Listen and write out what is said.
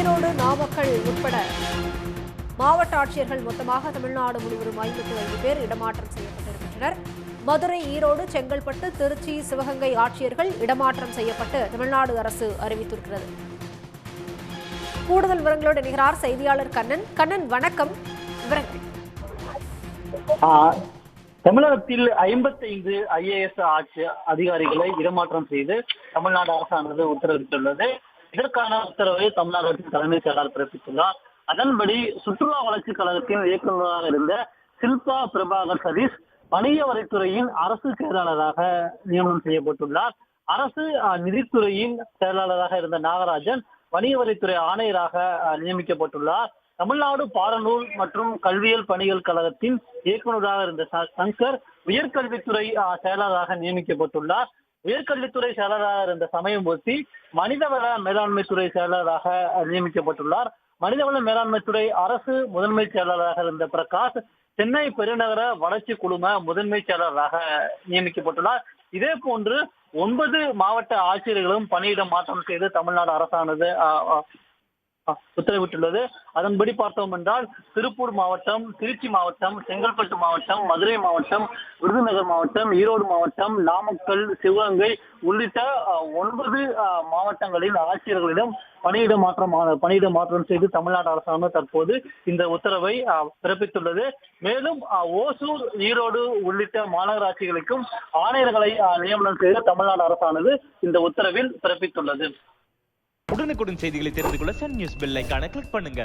ஈரோடு, நாமக்கல் உட்பட மாவட்ட ஆட்சியர்கள் மொத்தமாக தமிழ்நாடு முழுவதும் 55 பேர் இடமாற்றம் செய்யப்பட்டிருக்கின்றனர். மதுரை, ஈரோடு, செங்கல்பட்டு, திருச்சி, சிவகங்கை ஆட்சியர்கள் இடமாற்றம் செய்யப்பட்டு தமிழ்நாடு அரசு அறிவித்திருக்கிறது. கூடுதல் விவரங்களோடு இணைகிறார் செய்தியாளர் கண்ணன். கண்ணன், வணக்கம். விவரங்கள். தமிழகத்தில் 55 IAS ஆட்சி அதிகாரிகளை இடமாற்றம் செய்து தமிழ்நாடு அரசானது உத்தரவிட்டுள்ளது. இதற்கான உத்தரவை தமிழ்நாடு அரசின் தலைமைச் செயலாளர் பிறப்பித்துள்ளார். அதன்படி சுற்றுலா வளர்ச்சிக் கழகத்தின் இயக்குநராக இருந்த ஷில்பா பிரபாகர் சதீஷ் வணிக வரித்துறையின் அரசு செயலாளராக நியமனம் செய்யப்பட்டுள்ளார். அரசு நிதித்துறையின் செயலாளராக இருந்த நாகராஜன் வணிக வரித்துறை ஆணையராக நியமிக்கப்பட்டுள்ளார். தமிழ்நாடு பாடநூல் மற்றும் கல்வியல் பணிகள் கழகத்தின் இயக்குநராக இருந்த சங்கர் உயர்கல்வித்துறை செயலாளராக நியமிக்கப்பட்டுள்ளார். உயர்கல்வித்துறை செயலராக இருந்த சமயமூர்த்தி மனிதவள மேலாண்மைத்துறை செயலராக நியமிக்கப்பட்டுள்ளார். மனிதவள மேலாண்மைத்துறை அரசு முதன்மை செயலாளராக இருந்த பிரகாஷ் சென்னை பெருநகர வளர்ச்சி குழும முதன்மை செயலாளராக நியமிக்கப்பட்டுள்ளார். இதே போன்று 9 மாவட்ட ஆட்சியர்களும் பணியிட மாற்றம் செய்து தமிழ்நாடு அரசானது உத்தரவிட்டுள்ளது. அதன்படி பார்த்தோம் என்றால் திருப்பூர் மாவட்டம், திருச்சி மாவட்டம், செங்கல்பட்டு மாவட்டம், மதுரை மாவட்டம், விருதுநகர் மாவட்டம், ஈரோடு மாவட்டம், நாமக்கல், சிவகங்கை உள்ளிட்ட 9 மாவட்டங்களின் ஆட்சியர்களிடம் பணியிட மாற்றம் செய்து தமிழ்நாடு அரசாங்கம் தற்போது இந்த உத்தரவை பிறப்பித்துள்ளது. மேலும் ஓசூர், ஈரோடு உள்ளிட்ட மாநகராட்சிகளுக்கும் ஆணையர்களை நியமனம் செய்து தமிழ்நாடு அரசானது இந்த உத்தரவில் பிறப்பித்துள்ளது. உடனுக்குடன் செய்திகளை தெரிந்து கொள்ள சன் நியூஸ் பெல் ஐகானை கிளிக் பண்ணுங்க.